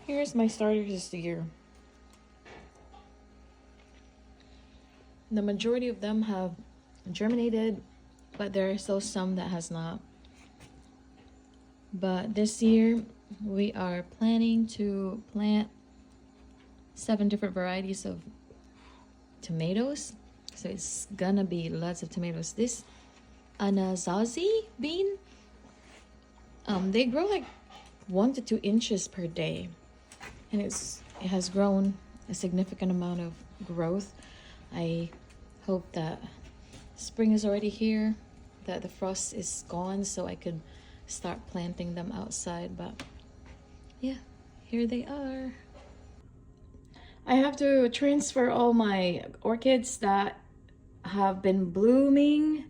Here's my starters this year. The majority of them have germinated, but there are still some that has not. But this year we are planning to plant 7 different varieties of tomatoes. So it's gonna be lots of tomatoes. This anasazi bean, they grow like 1 to 2 inches per day, and it has grown a significant amount of growth. I hope that spring is already here, that the frost is gone, so I could start planting them outside. But yeah, here they are. I have to transfer all my orchids that have been blooming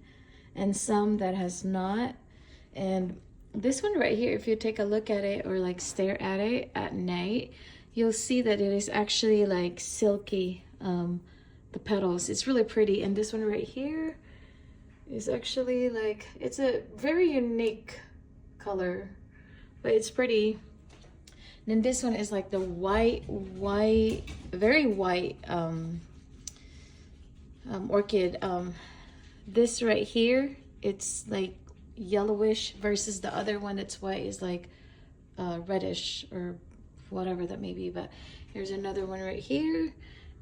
and some that has not. And this one right here, if you take a look at it or like stare at it at night, you'll see that it is actually like silky, the petals. It's really pretty. And this one right here is actually like, it's a very unique color, but it's pretty. Then this one is like the white, very white orchid. This right here, it's like yellowish, versus the other one that's white is like reddish or whatever that may be. But here's another one right here,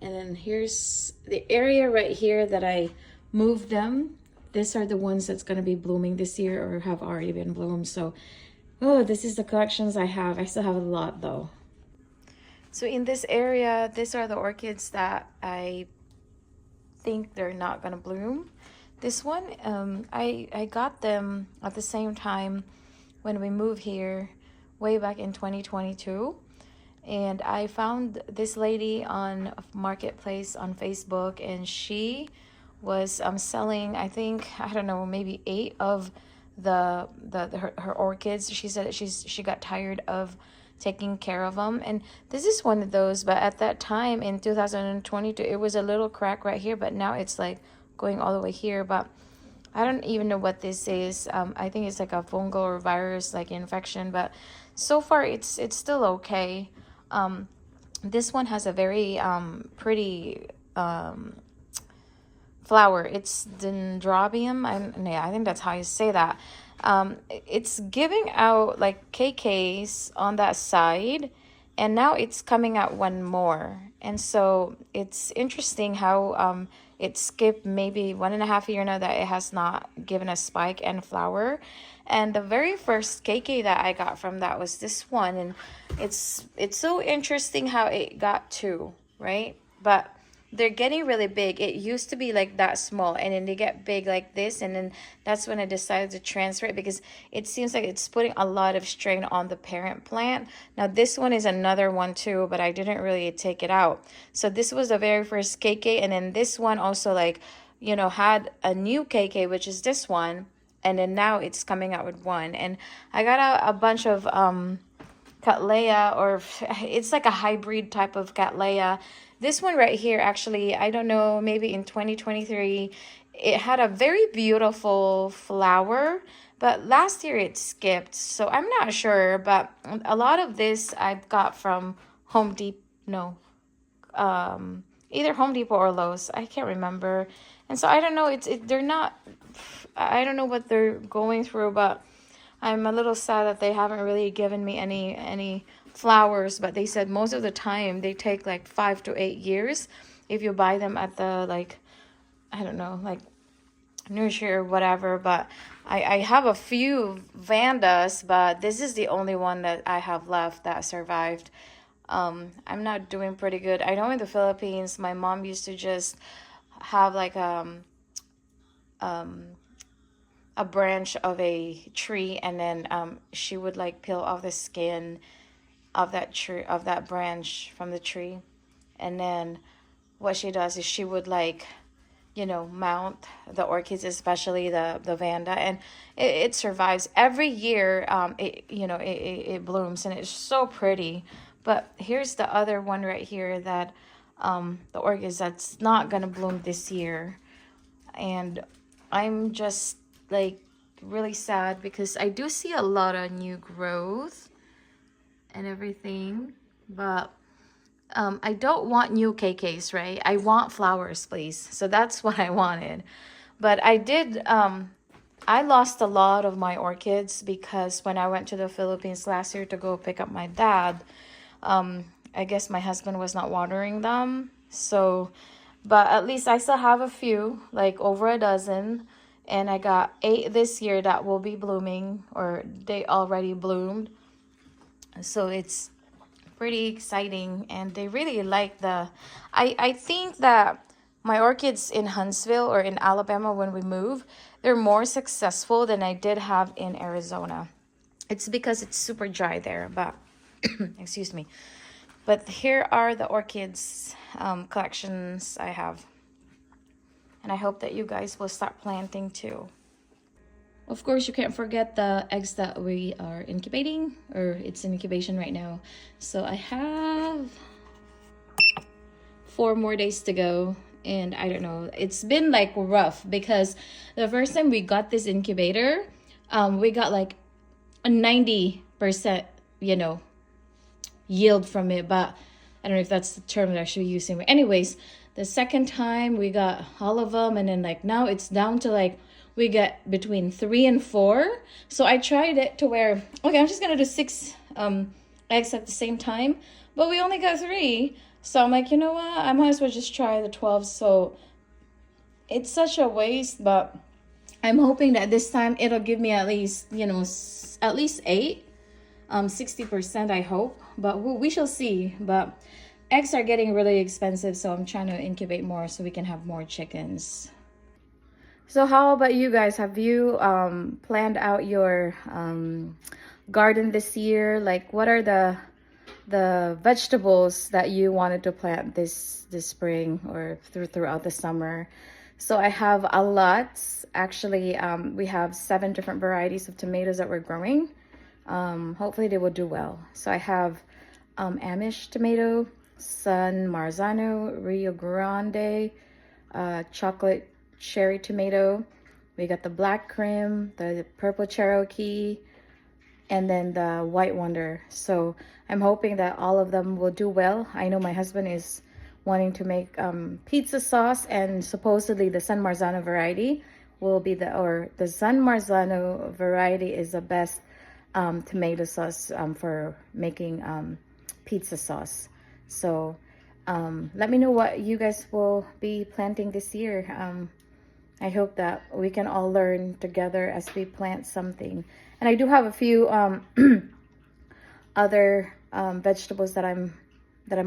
and then here's the area right here that I moved them. These are the ones that's going to be blooming this year or have already been bloomed. So oh, this is the collections I have. I still have a lot though. So in this area, these are the orchids that I think they're not gonna bloom. This one, I got them at the same time when we moved here way back in 2022. And I found this lady on Marketplace on Facebook, and she was selling, I think, I don't know, maybe 8 of her orchids. She said that she got tired of taking care of them, and this is one of those. But at that time in 2022, it was a little crack right here, but now it's like going all the way here. But I don't even know what this is. I think it's like a fungal or virus like infection, but so far it's still okay. This one has a very pretty flower. It's dendrobium. I think that's how you say that. It's giving out like KKs on that side, and now it's coming out one more. And so it's interesting how it skipped maybe 1.5 years now that it has not given a spike and flower. And the very first KK that I got from that was this one, and it's so interesting how it got 2, right? But they're getting really big. It used to be like that small, and then they get big like this, and then that's when I decided to transfer it, because it seems like it's putting a lot of strain on the parent plant. Now this one is another one too, but I didn't really take it out. So this was the very first KK, and then this one also, like, you know, had a new KK, which is this one, and then now it's coming out with one. And I got a bunch of Cattleya, or it's like a hybrid type of Cattleya. This one right here, actually, I don't know, maybe in 2023, it had a very beautiful flower, but last year it skipped, so I'm not sure. But a lot of this I've got from Home Depot, no, either Home Depot or Lowe's, I can't remember. And so I don't know, they're not, I don't know what they're going through, but I'm a little sad that they haven't really given me any flowers. But they said most of the time they take like 5 to 8 years if you buy them at the, like, I don't know, like nursery or whatever. But I have a few Vandas, but this is the only one that I have left that survived. I'm not doing pretty good. I know in the Philippines, my mom used to just have like a branch of a tree, and then she would like peel off the skin of that tree, of that branch from the tree. And then what she does is she would, like, you know, mount the orchids, especially the vanda, and it survives every year. It blooms, and it's so pretty. But here's the other one right here that the orchids that's not gonna bloom this year, and I'm just like really sad because I do see a lot of new growth and everything, But I don't want new KKs, right? I want flowers, please. So that's what I wanted. But I lost a lot of my orchids because when I went to the Philippines last year to go pick up my dad, I guess my husband was not watering them. So, but at least I still have a few, like over a dozen. And I got 8 this year that will be blooming, or they already bloomed. So it's pretty exciting, and they really like I think that my orchids in Huntsville or in Alabama, when we move, they're more successful than I did have in Arizona. It's because it's super dry there, but excuse me. But here are the orchids collections I have, and I hope that you guys will start planting too. Of course, you can't forget the eggs that we are incubating, or it's in incubation right now. So I have 4 more days to go, and I don't know. It's been like rough because the first time we got this incubator, we got like a 90%, yield from it, but I don't know if that's the term that I should be using. But anyways, the second time we got all of them, and then like now it's down to like we get between 3 and 4. So I tried it to where, okay, I'm just gonna do 6 eggs at the same time, but we only got 3. So I'm like, you know what, I might as well just try the 12. So it's such a waste, but I'm hoping that this time it'll give me at least, at least 8, 60%, I hope, but we shall see. But eggs are getting really expensive, so I'm trying to incubate more so we can have more chickens. So how about you guys? Have you planned out your garden this year? Like, what are the vegetables that you wanted to plant this spring or throughout the summer? So I have a lot. Actually, we have 7 different varieties of tomatoes that we're growing. Hopefully they will do well. So I have Amish tomato, San Marzano, Rio Grande, chocolate cherry tomato. We got the black cream, the purple Cherokee, and then the white wonder. So I'm hoping that all of them will do well. I know my husband is wanting to make pizza sauce, and supposedly the San Marzano variety will be the San Marzano variety is the best tomato sauce for making pizza sauce. So let me know what you guys will be planting this year. I hope that we can all learn together as we plant something. And I do have a few other vegetables that I'm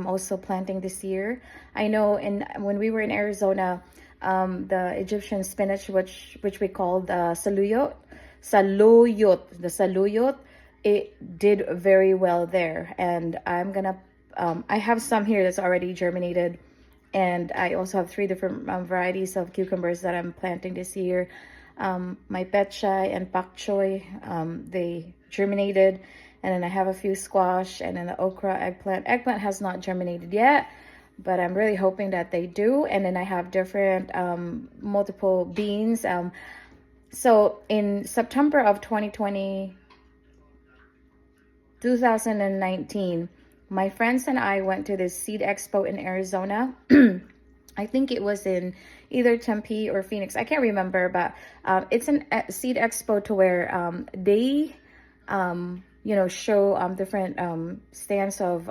also planting this year. I know when we were in Arizona, the Egyptian spinach, which we called saluyot, the saluyot, it did very well there. And I'm gonna, I have some here that's already germinated. And I also have 3 different varieties of cucumbers that I'm planting this year. My petchay and pak choy, they germinated. And then I have a few squash, and then the okra, eggplant. Eggplant has not germinated yet, but I'm really hoping that they do. And then I have different multiple beans. So in September of 2019, my friends and I went to this seed expo in Arizona. I think it was in either Tempe or Phoenix. I can't remember, but it's a seed expo to where they, show different stands of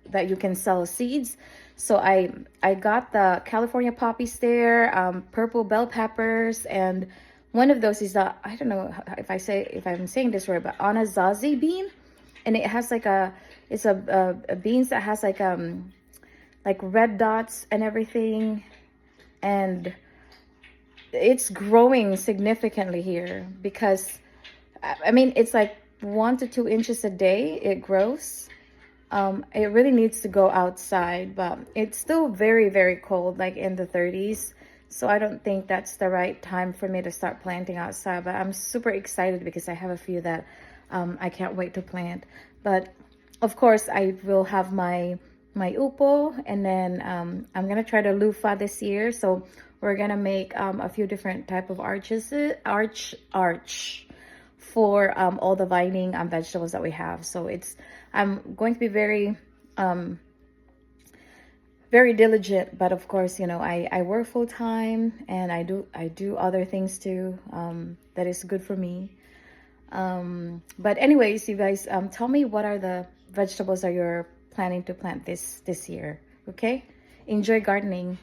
that you can sell seeds. So I got the California poppies there, purple bell peppers, and one of those is the, I don't know if I'm saying this right, but anasazi bean. And it has like it's a beans that has like red dots and everything, and it's growing significantly here because I mean it's like 1 to 2 inches a day it grows. It really needs to go outside, but it's still very, very cold, like in the 30s. So I don't think that's the right time for me to start planting outside, but I'm super excited because I have a few that I can't wait to plant. But of course I will have my upo, and then I'm gonna try to loofah this year. So we're gonna make a few different type of arches for all the vining vegetables that we have. So I'm going to be very very diligent, but of course, you know, I work full time and I do other things too, that is good for me. But anyways, you guys, tell me what are the vegetables that you're planning to plant this year. Okay, enjoy gardening.